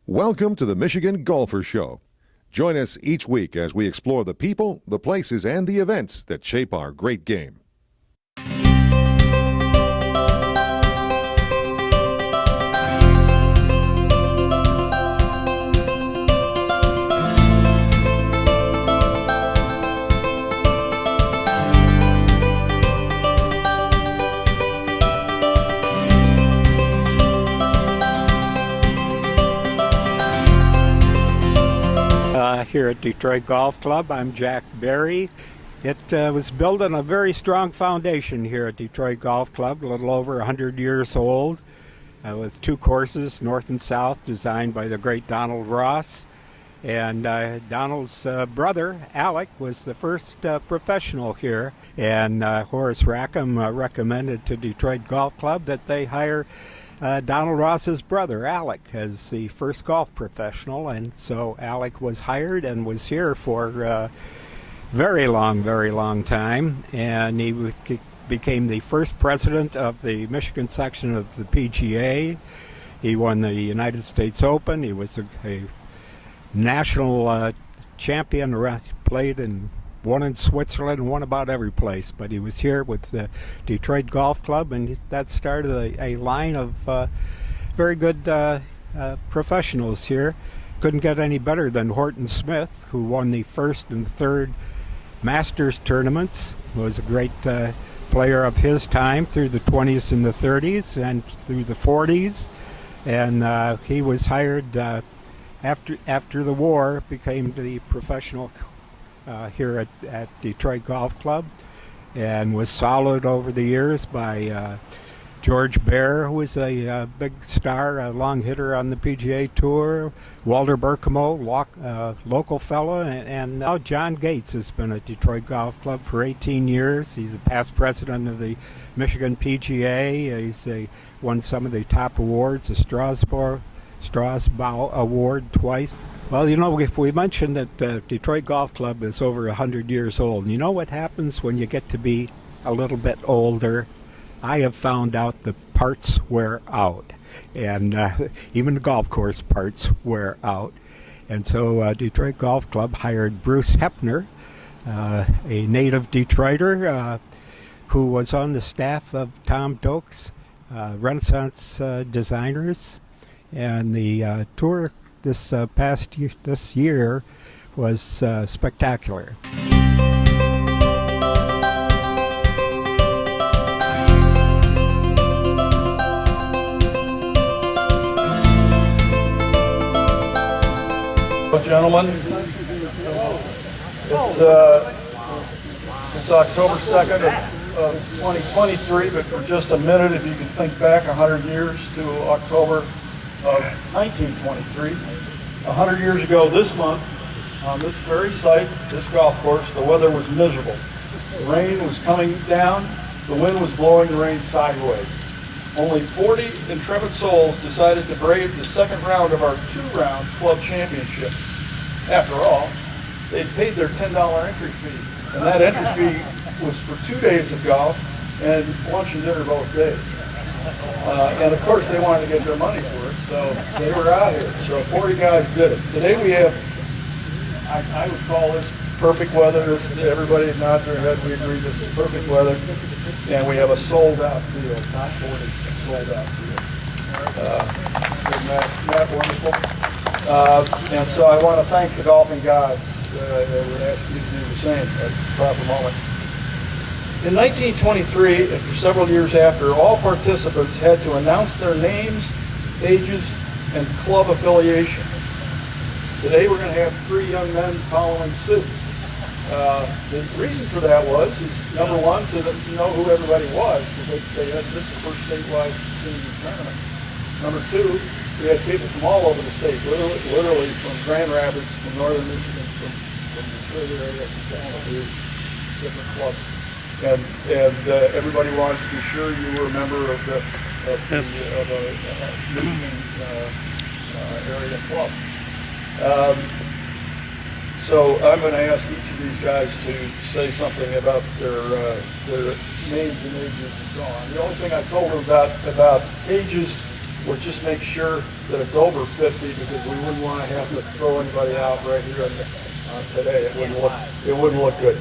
Welcome to the Michigan Golfer Show. Join us each week as we explore the people, the places, and the events that shape our great game. Here at Detroit Golf Club, I'm Jack Berry. It was built on a very strong foundation here at Detroit Golf Club, a little over 100 years old, with two courses, north and south, designed by the great Donald Ross. And Donald's brother, Alec, was the first professional here. And Horace Rackham recommended to Detroit Golf Club that they hire Donald Ross's brother, Alec, as the first golf professional. And so Alec was hired and was here for a very long time. And he became the first president of the Michigan section of the PGA. He won the United States Open. He was a national champion, played and won in Switzerland and won about every place. But he was here with the Detroit Golf Club, and that started a line of very good professionals here. Couldn't get any better than Horton Smith, who won the first and third Masters tournaments. Was a great player of his time through the 20s and the 30s and through the 40s. And he was hired after the war, became the professional here at Detroit Golf Club, and was followed over the years by George Bear, who was a big star, a long hitter on the PGA Tour, Walter Berkemo, local fellow, and now John Gates has been at Detroit Golf Club for 18 years. He's a past president of the Michigan PGA. He's won some of the top awards, the Strasbourg Award twice. Well, you know, we mentioned that Detroit Golf Club is over 100 years old. You know what happens when you get to be a little bit older? I have found out the parts wear out, and even the golf course parts wear out. And so Detroit Golf Club hired Bruce Hepner, a native Detroiter who was on the staff of Tom Doak's Renaissance Designers. And the tour this past year, this year was spectacular. Well, gentlemen, it's October 2nd of 2023, but for just a minute, if you can think back 100 years to October of 1923. 100 years ago this month, on this very site, this golf course, the weather was miserable. The rain was coming down, the wind was blowing the rain sideways. Only 40 intrepid souls decided to brave the second round of our two-round club championship. After all, they'd paid their $10 entry fee, and that entry fee was for 2 days of golf and lunch and dinner both days. And of course they wanted to get their money's worth, so they were out here. So 40 guys did it. Today we have, I would call this perfect weather. Everybody nods their head, we agree this is perfect weather. And we have a sold out field, not 40, a sold out field. Isn't that wonderful? And so I want to thank the golfing gods. I would ask you to do the same at the proper moment. In 1923, and for several years after, all participants had to announce their names, ages, and club affiliation. Today we're going to have 3 young men following suit. The reason for that was, number one, to know who everybody was, because they had this first statewide senior tournament. Number two, we had people from all over the state, literally from Grand Rapids, from northern Michigan, from Detroit area, from Kalamazoo, different clubs. And everybody wanted to be sure you were a member of a Michigan area club. So I'm going to ask each of these guys to say something about their names and ages and so on. The only thing I told them about ages we'll just make sure that it's over 50 because we wouldn't want to have to throw anybody out right here on today. It wouldn't look good.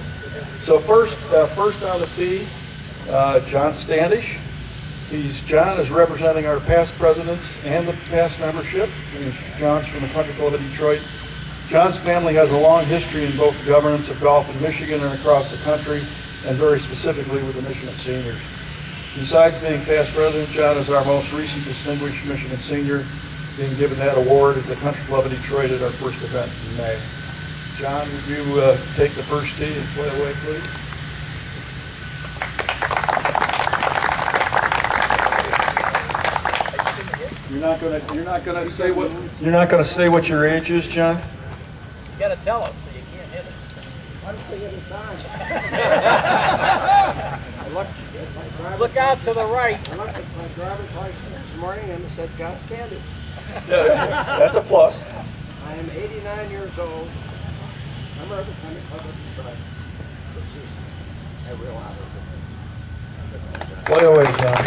So first on the tee, John Standish. John is representing our past presidents and the past membership. John's from the Country Club of Detroit. John's family has a long history in both the governance of golf in Michigan and across the country, and very specifically with the Michigan seniors. Besides being past president, John is our most recent distinguished Michigan senior, being given that award at the Country Club of Detroit at our first event in May. John, would you take the first tee and play away, please? You're not gonna say what your age is, John? You gotta tell us, so you can't hit it. One thing at a time. Look out to the right. I looked at my driver's license this morning and it said John Standish. That's a plus. I am 89 years old. Member of the Country Club of Detroit. This is a real honor for me. Play away, John.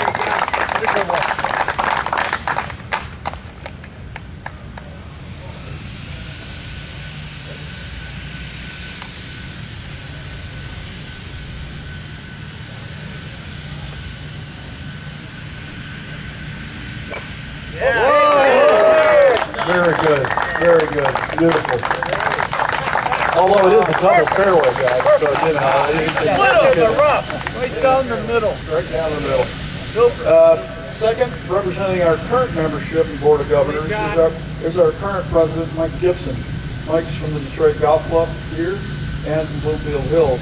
Very good, very good, beautiful. Although it is a double fairway, guys, so you know. The rough. Right down the middle. Right down the middle. Second, representing our current membership and Board of Governors is our current president, Mike Gibson. Mike's from the Detroit Golf Club here and from Bloomfield Hills.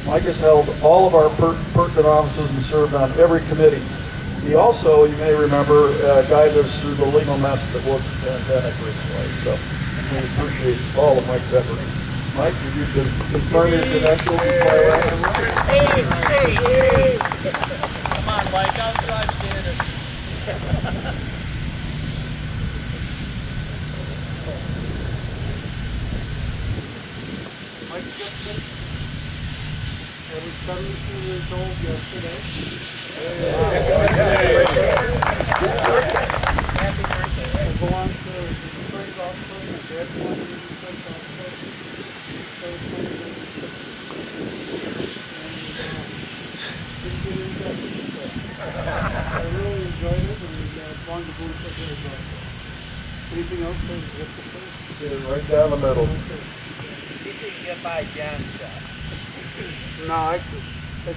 Mike has held all of our pertinent offices and served on every committee. He also, you may remember, guided us through the legal mess that was the pandemic recently. So we appreciate all of Mike's efforts. Mike, would you confirm your credentials and play around? Hey. Come on, Mike, I'll drive standard. Mike Gibson. I was 17 years old yesterday. Happy birthday. I belong to the Detroit Golf Club. My dad belonged to the Detroit Golf Club. I really enjoyed it and belonged to Bloomfield Hills Golf Club. Anything else that you have to say? Yeah, right down the middle. See if you can get by John's shot. No, I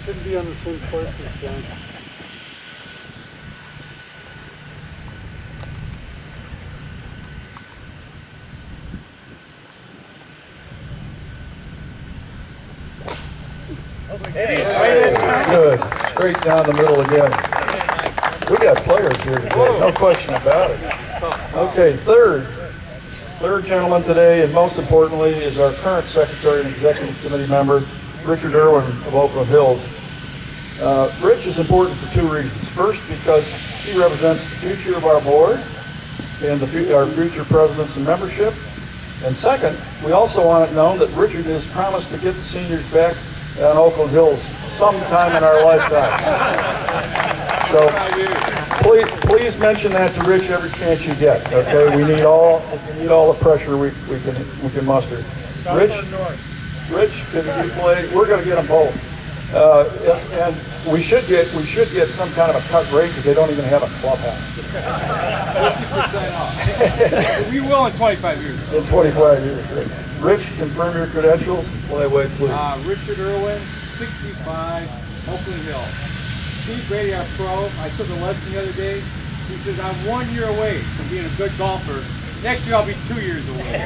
shouldn't be on the same course as John. Good. Straight down the middle again. We got players here today, no question about it. Okay, third gentleman today, and most importantly, is our current Secretary and Executive Committee member, Richard Irwin of Oakland Hills. Rich is important for two reasons. First, because he represents the future of our board and our future presidents and membership. And second, we also want it known that Richard has promised to get the seniors back on Oakland Hills sometime in our lifetime. So please mention that to Rich every chance you get. Okay, we need all the pressure we can muster. Rich, can you play? We're going to get them both, and we should get some kind of a cut rate because they don't even have a clubhouse. 50% off. We will in 25 years. In 25 years, right. Rich, confirm your credentials. Play away, please. Richard Irwin, 65, Oakland Hill. Steve Brady, our pro. I took a lesson the other day. He says, I'm 1 year away from being a good golfer. Next year I'll be 2 years away.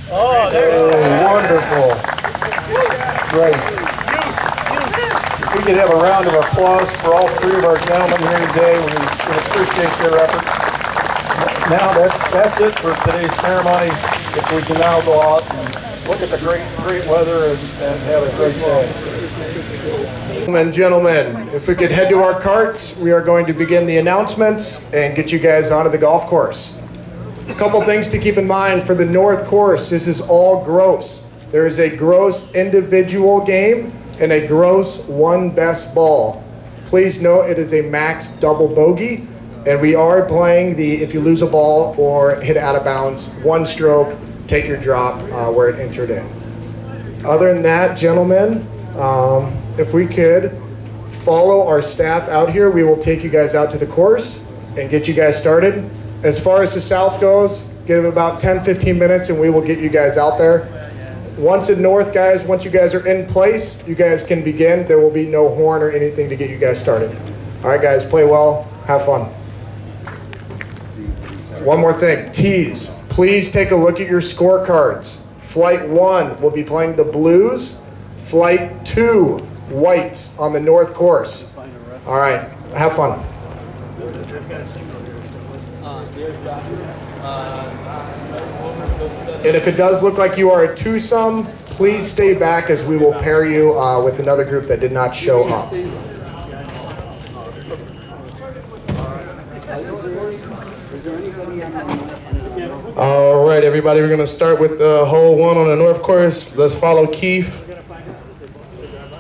Oh, there's Wonderful. Great. If we could have a round of applause for all three of our gentlemen here today, we appreciate their efforts. Now that's it for today's ceremony. If we can now go out and look at the great weather and have a great day. Gentlemen, if we could head to our carts, we are going to begin the announcements and get you guys onto the golf course. A couple things to keep in mind for the North Course. This is all gross. There is a gross individual game and a gross one best ball. Please note it is a max double bogey, and we are playing the if you lose a ball or hit out of bounds, one stroke, take your drop where it entered in. Other than that, gentlemen, if we could follow our staff out here, we will take you guys out to the course and get you guys started. As far as the south goes, give it about 10-15 minutes and we will get you guys out there. Once in north, guys, once you guys are in place, you guys can begin. There will be no horn or anything to get you guys started. All right, guys, play well, have fun. One more thing, tees. Please take a look at your scorecards. Flight 1 will be playing the blues. Flight 2, whites on the north course. All right, have fun. And if it does look like you are a twosome, please stay back as we will pair you with another group that did not show up. All right, everybody, we're going to start with hole 1 on the north course. Let's follow Keith.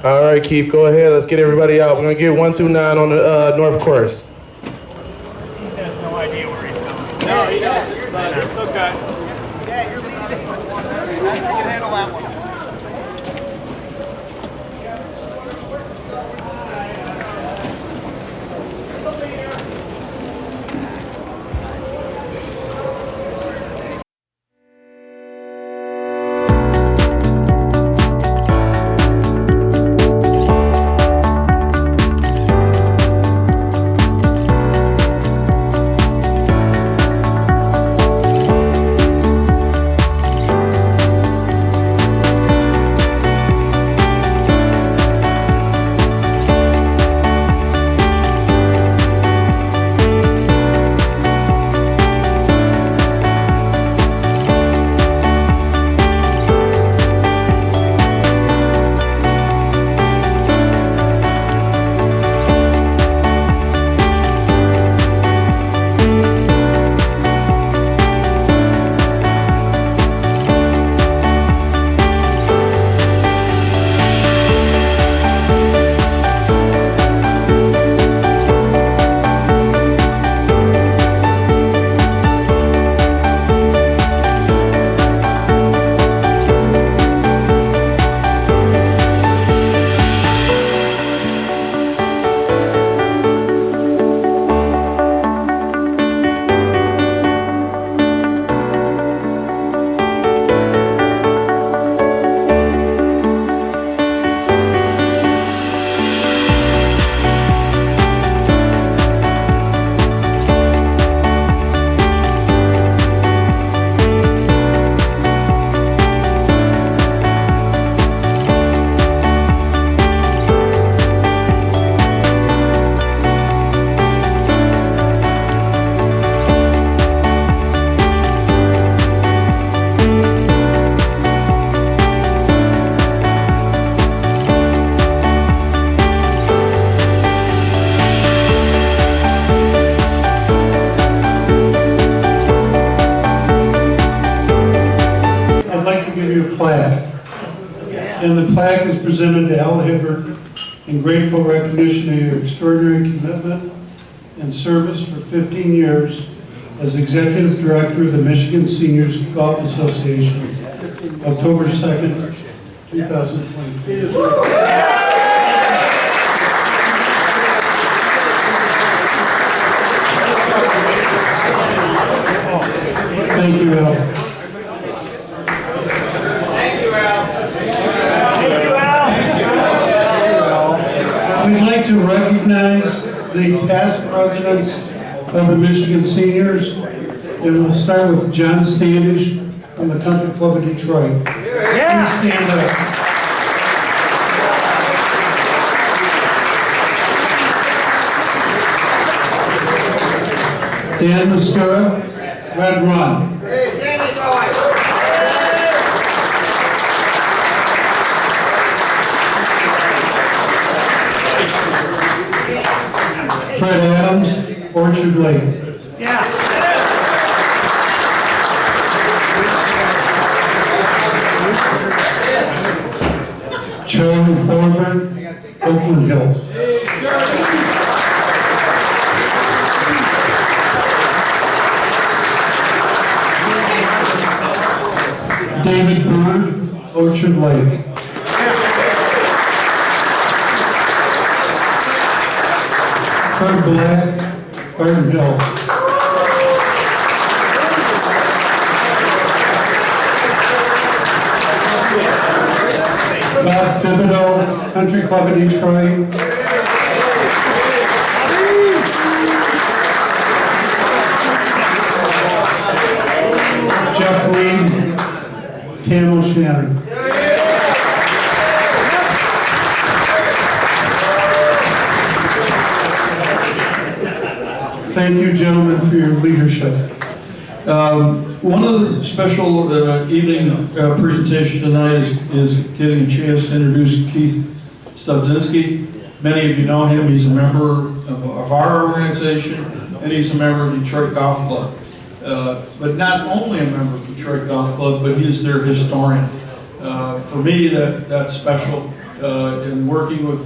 All right, Keith, go ahead. Let's get everybody out. We're going to get 1 through 9 on the north course. He has no idea where he's going. No, he doesn't. But it's okay. Yeah, you're leading it. That's how you can handle that one. And the plaque is presented to Al Hibbert in grateful recognition of your extraordinary commitment and service for 15 years as Executive Director of the Michigan Seniors Golf Association, October 2nd, 2020. Thank you, Al. We'd like to recognize the past presidents of the Michigan Seniors, and we'll start with John Standish from the Country Club of Detroit. Please stand up. Dan Mascara, Red Run. Fred Adams, Orchard Lake. Yeah. Charlie Thornburg, Oakland Hills. David Bird, Orchard Lake. Fred Black, Garden Hills. Bob Thibodeau, Country Club in Detroit. Jeff Lee, Camel Shannon. Thank you, gentlemen, for your leadership. One of the special evening presentations tonight is getting a chance to introduce Keith Studzinski. Many of you know him. He's a member of our organization, and he's a member of Detroit Golf Club. But not only a member of Detroit Golf Club, but he's their historian. For me, that's special. In working with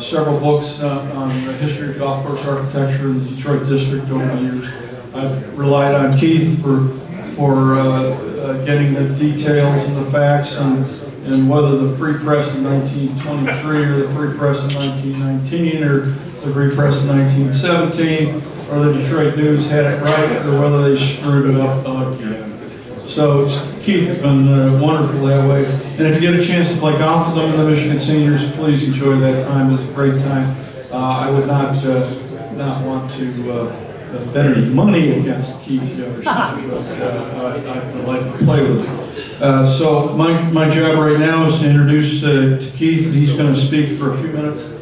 several books on the history of golf course architecture in the Detroit district over the years, I've relied on Keith for getting the details and the facts and whether the free press in 1923 or the free press in 1919 or the free press in 1917 or the Detroit News had it right or whether they screwed it up again. So Keith has been wonderful that way. And if you get a chance to play golf with them in the Michigan Seniors, please enjoy that time. It's a great time. I would not want to bet any money against Keith, you understand, but I'd like to play with him. So my job right now is to introduce to Keith. He's going to speak for a few minutes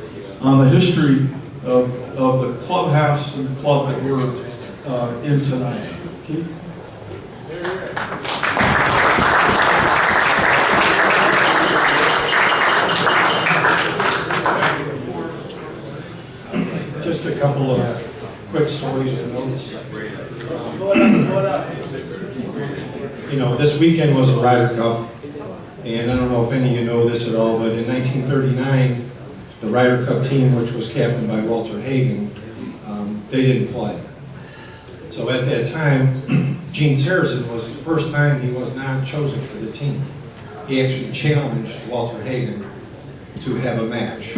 on the history of the clubhouse and the club that we're in tonight. Keith? Just a couple of quick stories and notes. You know, this weekend was the Ryder Cup, and I don't know if any of you know this at all, but in 1939, the Ryder Cup team, which was captained by Walter Hagen, they didn't play. So at that time, Gene Saracen was the first time he was not chosen for the team. He actually challenged Walter Hagen to have a match.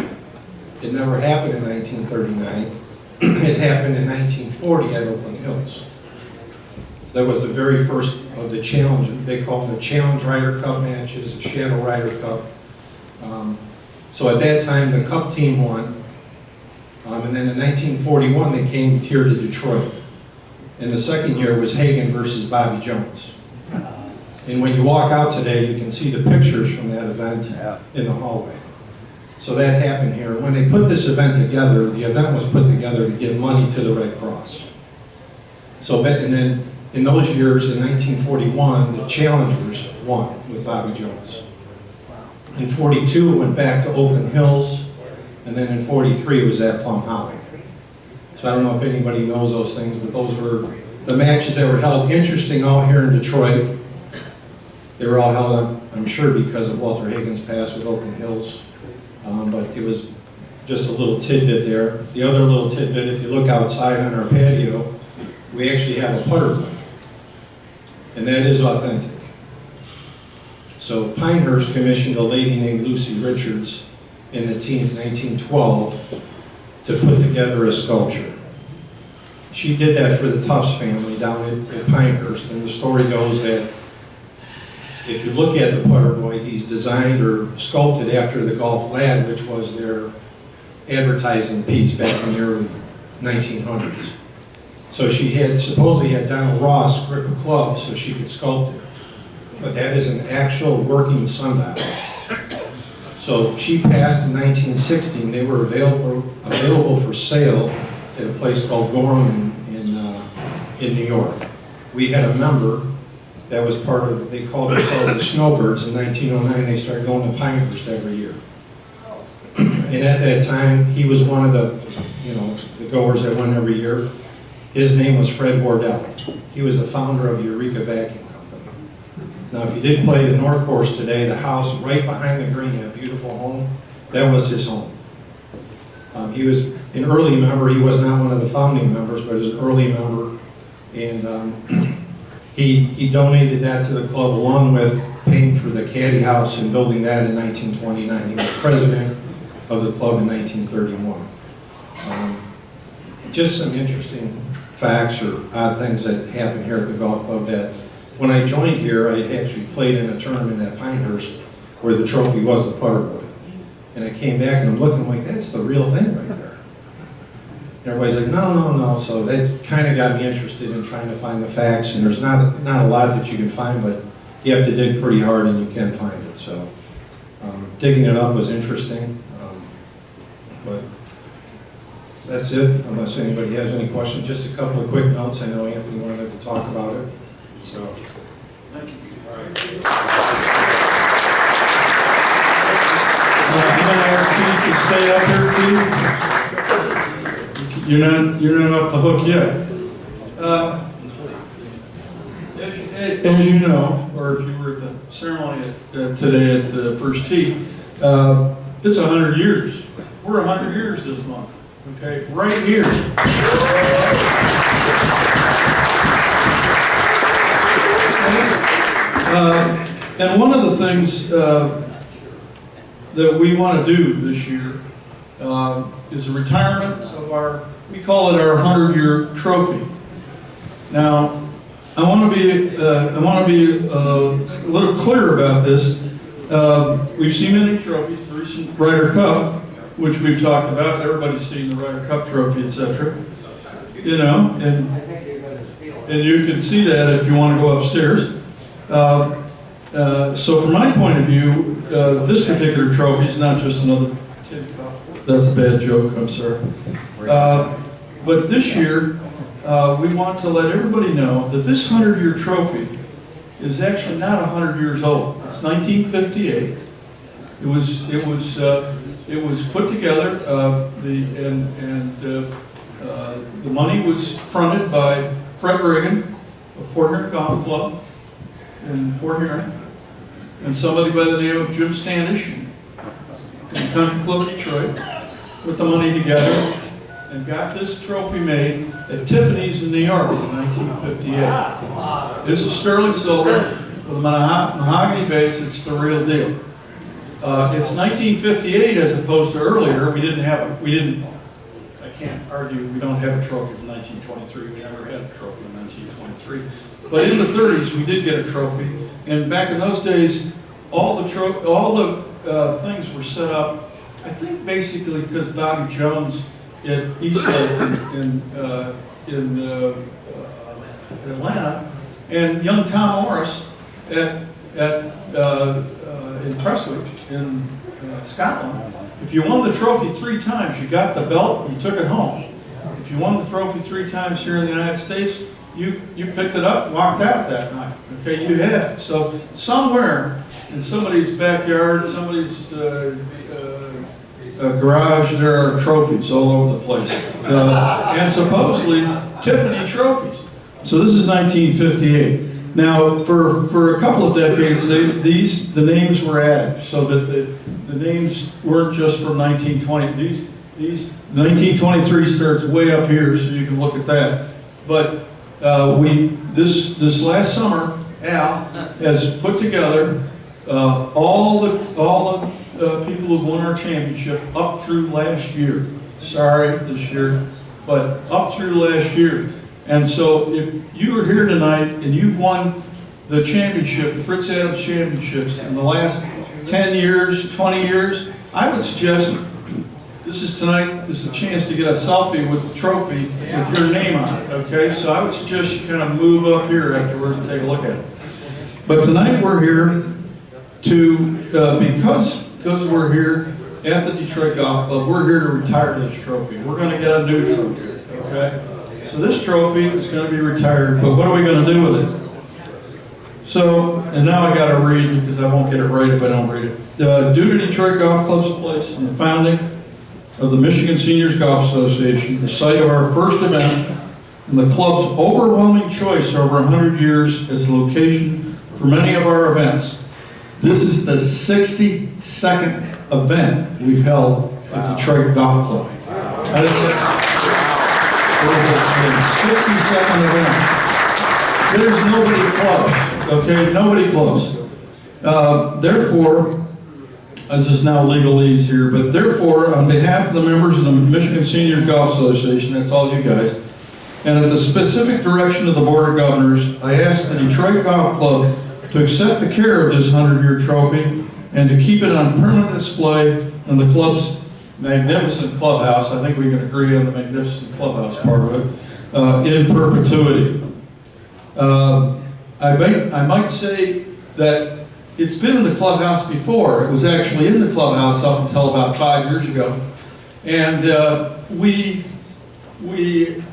It never happened in 1939. It happened in 1940 at Oakland Hills. So that was the very first of the challenge. They call them the Challenge Ryder Cup matches, the Shadow Ryder Cup. So at that time, the Cup team won. And then in 1941, they came here to Detroit. And the second year was Hagen versus Bobby Jones. And when you walk out today, you can see the pictures from that event in the hallway. So that happened here. When they put this event together, the event was put together to give money to the Red Cross. So, and then in those years, in 1941, the challengers won with Bobby Jones. In 42, it went back to Oakland Hills, and then in 43, it was at Plum Hollow. So I don't know if anybody knows those things, but those were the matches that were held. Interesting, all here in Detroit. They were all held, I'm sure, because of Walter Hagen's pass with Oakland Hills. But it was just a little tidbit there. The other little tidbit, if you look outside on our patio, we actually have a putter play. And that is authentic. So Pinehurst commissioned a lady named Lucy Richards in the teens, 1912, to put together a sculpture. She did that for the Tufts family down at Pinehurst, and the story goes that if you look at the putter boy, he's designed or sculpted after the Golf Lad, which was their advertising piece back in the early 1900s. So she had supposedly had Donald Ross grip a club so she could sculpt it. But that is an actual working sundial. So she passed in 1916. They were available for sale at a place called Gorham in New York. We had a member that was part of, they called themselves the Snowbirds. In 1909, they started going to Pinehurst every year. And at that time, he was one of the, the goers that went every year. His name was Fred Wardell. He was the founder of Eureka Vacuum Company. Now, if you did play the North Course today, the house right behind the green, that beautiful home, that was his home. He was an early member. He was not one of the founding members, but he was an early member. And he donated that to the club along with paying for the caddy house and building that in 1929. He was president of the club in 1931. Just some interesting facts or odd things that happened here at the golf club. That when I joined here, I actually played in a tournament at Pinehurst where the trophy was the putter boy. And I came back and I'm looking, I'm like, that's the real thing right there. And everybody's like, no, no, no. So that's kind of got me interested in trying to find the facts. And there's not a lot that you can find, but you have to dig pretty hard and you can find it. So digging it up was interesting. But that's it, unless anybody has any questions. Just a couple of quick notes. I know Anthony wanted to talk about it. So, thank you. All right. I'm going to ask Keith to stay up here, Keith. You're not off the hook yet. As you know, or if you were at the ceremony today at the first tee, it's 100 years. We're 100 years this month. Okay, right here. And one of the things that we want to do this year is the retirement of we call it our 100-year trophy. Now, I want to be a little clear about this. We've seen many trophies, the recent Ryder Cup, which we've talked about. Everybody's seen the Ryder Cup trophy, etc. You know, and you can see that if you want to go upstairs. So from my point of view, this particular trophy is not just another tin cup. That's a bad joke, I'm sorry. But this year, we want to let everybody know that this 100-year trophy is actually not 100 years old. It's 1958. It was put together, the money was fronted by Fred Reagan of Port Huron Golf Club in Port Huron, and somebody by the name of Jim Standish from the Country Club Detroit put the money together and got this trophy made at Tiffany's in New York in 1958. This is sterling silver with a mahogany base. It's the real deal. It's 1958 as opposed to earlier. I can't argue we don't have a trophy from 1923. We never had a trophy in 1923. But in the 30s, we did get a trophy. And back in those days, all the things were set up, I think basically because Bobby Jones at Eastlake in Atlanta, and young Tom Morris in Prestwick in Scotland. If you won the trophy 3 times, you got the belt and you took it home. If you won the trophy 3 times here in the United States, you picked it up and walked out that night. Okay, you had it. So somewhere in somebody's backyard, somebody's garage, there are trophies all over the place. And supposedly Tiffany trophies. So this is 1958. Now, for a couple of decades, the names were added so that the names weren't just from 1920. 1923 starts way up here, so you can look at that. But this last summer, Al has put together all the people who won our championship up through last year. Sorry, this year, but up through last year. And so if you are here tonight and you've won the championship, the Fritz Adams Championships in the last 10 years, 20 years, I would suggest this is a chance to get a selfie with the trophy with your name on it, okay? So I would suggest you kind of move up here afterwards and take a look at it. But tonight we're here because we're here at the Detroit Golf Club, we're here to retire this trophy. We're going to get a new trophy, okay? So this trophy is going to be retired, but what are we going to do with it? So, and now I got to read because I won't get it right if I don't read it. Due to Detroit Golf Club's place in the founding of the Michigan Seniors Golf Association, the site of our first event, and the club's overwhelming choice over 100 years as the location for many of our events. This is the 62nd event we've held at Detroit Golf Club. That is it. 62nd events. There's nobody close, okay? Nobody close. Therefore, this is now legalese here, but therefore, on behalf of the members of the Michigan Seniors Golf Association, that's all you guys, and at the specific direction of the Board of Governors, I ask the Detroit Golf Club to accept the care of this 100-year trophy and to keep it on permanent display in the club's magnificent clubhouse. I think we can agree on the magnificent clubhouse part of it, in perpetuity. I might say that it's been in the clubhouse before. It was actually in the clubhouse up until about 5 years ago. And we liberated,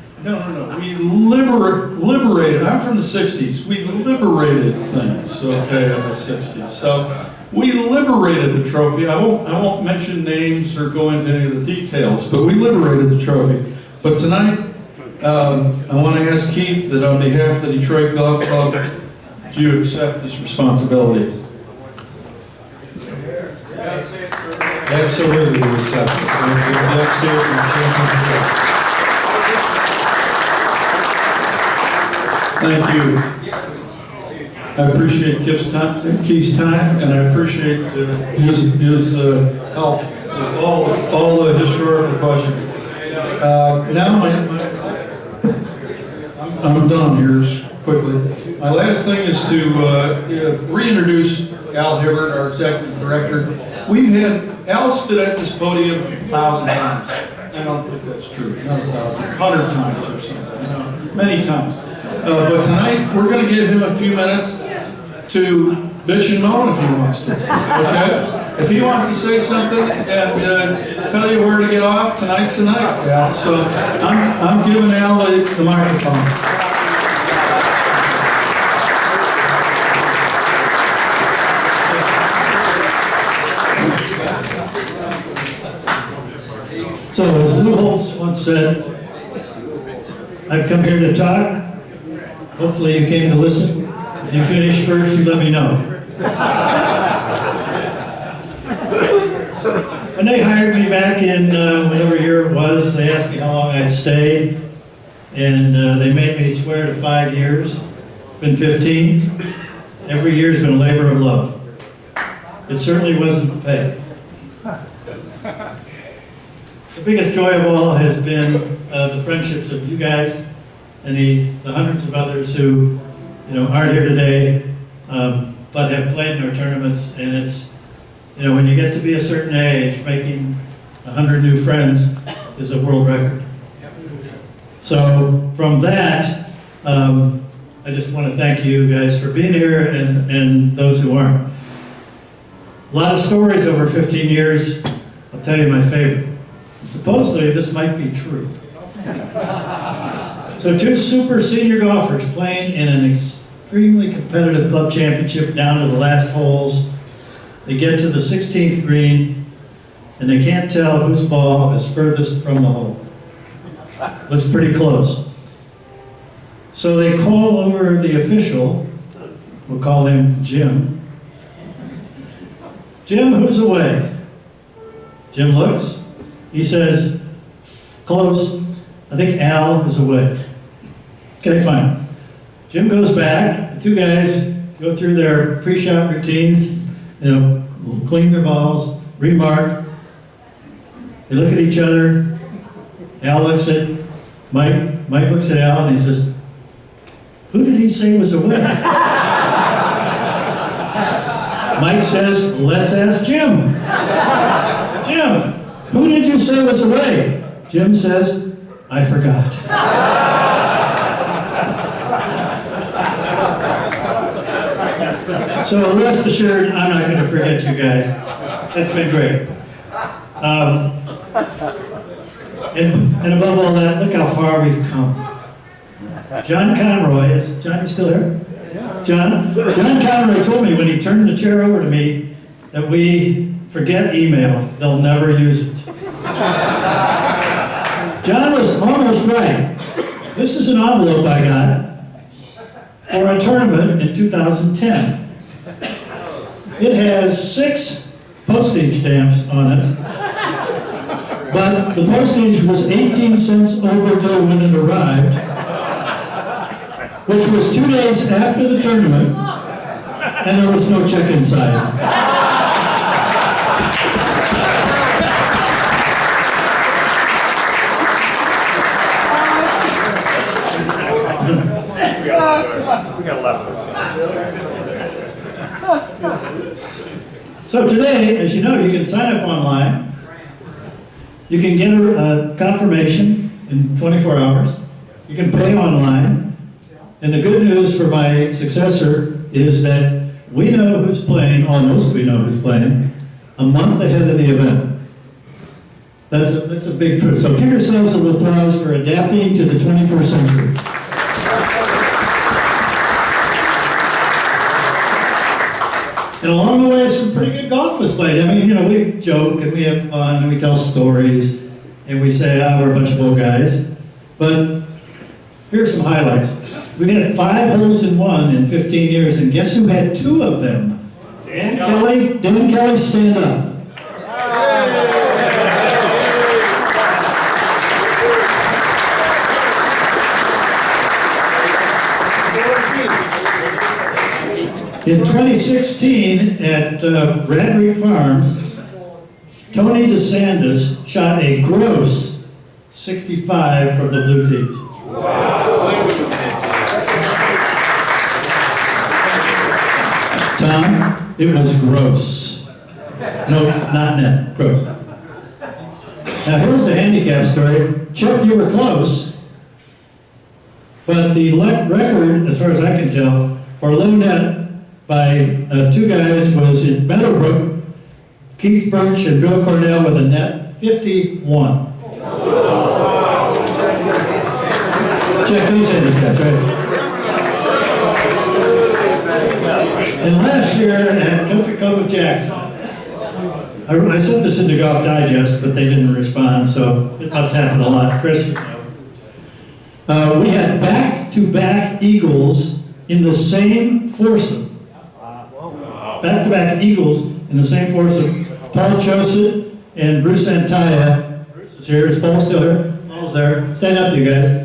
I'm from the 60s, we liberated things, okay, in the 60s. So we liberated the trophy. I won't mention names or go into any of the details, but we liberated the trophy. But tonight, I want to ask Keith that on behalf of the Detroit Golf Club, do you accept this responsibility? Absolutely, we accept it. Thank you. I appreciate Keith's time, and I appreciate his help with all the historical questions. Now I'm done here quickly. My last thing is to reintroduce Al Hibbert, our executive director. Al's been at this podium 1,000 times. I don't think that's true. Not 1,000, 100 times or something. Many times. But tonight, we're going to give him a few minutes to bitch and moan if he wants to, okay? If he wants to say something and tell you where to get off, tonight's the night, Al. So I'm giving Al the microphone. So, as Lou Holtz once said, I've come here to talk. Hopefully you came to listen. If you finish first, you let me know. When they hired me back in whatever year it was, they asked me how long I'd stay, and they made me swear to 5 years. It's been 15. Every year's been a labor of love. It certainly wasn't the pay. The biggest joy of all has been the friendships of you guys and the hundreds of others who, aren't here today, but have played in our tournaments. And it's, when you get to be a certain age, making 100 new friends is a world record. So from that, I just want to thank you guys for being here and those who aren't. A lot of stories over 15 years. I'll tell you my favorite. Supposedly, this might be true. So 2 super senior golfers playing in an extremely competitive club championship down to the last holes. They get to the 16th green, and they can't tell whose ball is furthest from the hole. Looks pretty close. So they call over the official, we'll call him Jim. Jim, who's away? Jim looks. He says, close. I think Al is away. Okay, fine. Jim goes back. The 2 guys go through their pre-shot routines, clean their balls, remark. They look at each other. Al looks at Mike. Mike looks at Al and he says, who did he say was away? Mike says, let's ask Jim. Jim, who did you say was away? Jim says, I forgot. So rest assured, I'm not going to forget you guys. That's been great. And above all that, look how far we've come. John Conroy, is Johnny still here? John Conroy told me when he turned the chair over to me that we forget email, they'll never use it. John was almost right. This is an envelope I got. for a tournament in 2010. It has 6 postage stamps on it, but the postage was 18 cents overdue when it arrived, which was 2 days after the tournament, and there was no check inside. So today, as you know, you can sign up online. You can get a confirmation in 24 hours. You can pay online. And the good news for my successor is that we know who's playing, almost we know who's playing, a month ahead of the event. That's a big truth. So give yourselves an applause for adapting to the 21st century. And along the way, some pretty good golf was played. I mean, you know, we joke and we have fun and we tell stories and we say, we're a bunch of old guys. But here's some highlights. We've had 5 holes in one in 15 years, and guess who had 2 of them? Dan Kelly, stand up. In 2016, at Red Creek Farms, Tony DeSantis shot a gross 65 from the blue tees. Tom, it was gross. No, not net, gross. Now here's the handicap story. Chip, you were close, but the record, as far as I can tell, for low net by 2 guys was in Meadowbrook, Keith Birch and Bill Cornell with a net 51. Check these handicaps, right? And last year at Country Club of Jackson, I sent this into Golf Digest, but they didn't respond, so it must happen a lot. Chris, you know. We had back-to-back eagles in the same foursome. Back-to-back eagles in the same foursome. Paul Joseph and Bruce Antaya. Bruce is here. Is Paul still here? Paul's there. Stand up, you guys.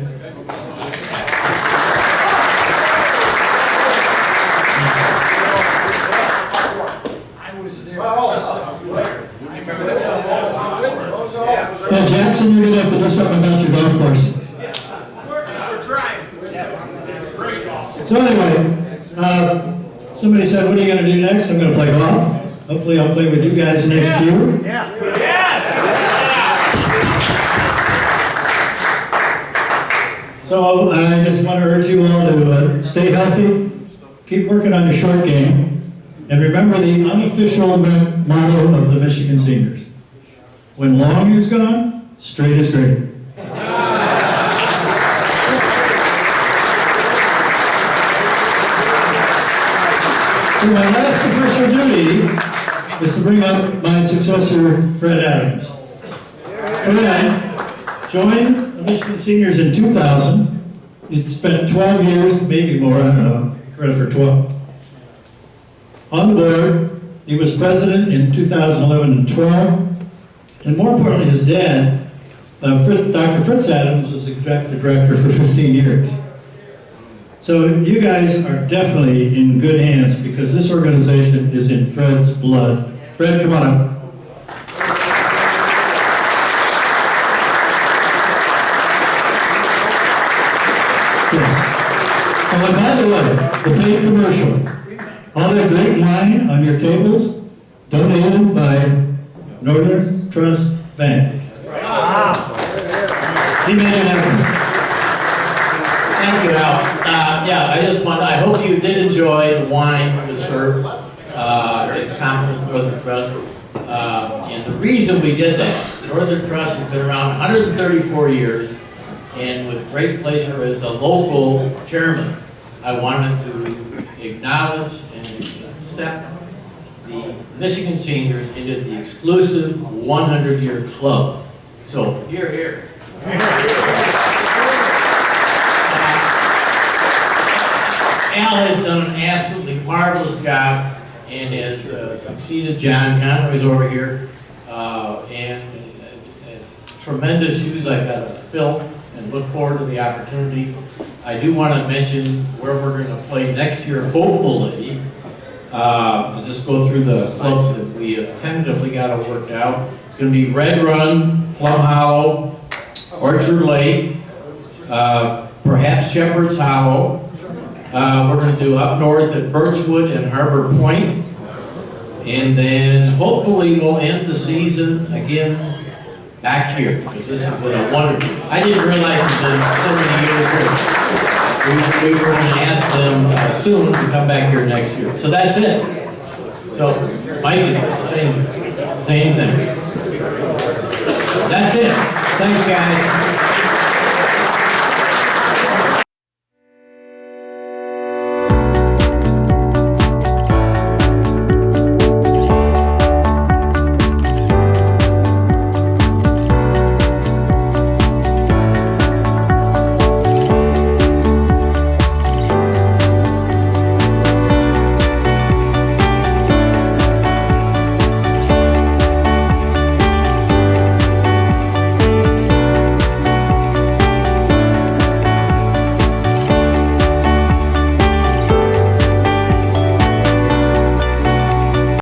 Yeah, Jackson, you're going to have to do something about your golf course. We're trying. So anyway, somebody said, what are you going to do next? I'm going to play golf. Hopefully I'll play with you guys next year. Yeah. So I just want to urge you all to stay healthy, keep working on your short game, and remember the unofficial motto of the Michigan Seniors. When long is gone, straight is great. So my last official duty is to bring up my successor, Fred Adams. Fred joined the Michigan Seniors in 2000. He spent 12 years, maybe more, I don't know, credit for 12. On the board, he was president in 2011 and 12. And more importantly, his dad, Dr. Fritz Adams, was executive director for 15 years. So you guys are definitely in good hands because this organization is in Fred's blood. Fred, come on up. Yes. Oh, and by the way, the paid commercial, all that great wine on your tables, donated by Northern Trust Bank. He made it happen. Thank you, Al. I hope you did enjoy the wine was served. It's compliments of Northern Trust. And the reason we did that, Northern Trust has been around 134 years, and with great pleasure as the local chairman, I wanted to acknowledge and accept the Michigan Seniors into the exclusive 100-year club. So, here. Al has done an absolutely marvelous job and has succeeded. John Conroy's over here, and tremendous shoes I've got to fill, and look forward to the opportunity. I do want to mention where we're going to play next year, hopefully. I'll just go through the clubs that we have tentatively got it worked out. It's going to be Red Run, Plum Hollow, Orchard Lake, perhaps Shepherd's Hollow. We're going to do up north at Birchwood and Harbor Point. And then hopefully we'll end the season again back here, because this has been a wonderful. I didn't realize it's been so many years here. We were going to ask them soon to come back here next year. So that's it. So, Mike is saying the same thing. That's it. Thanks, guys.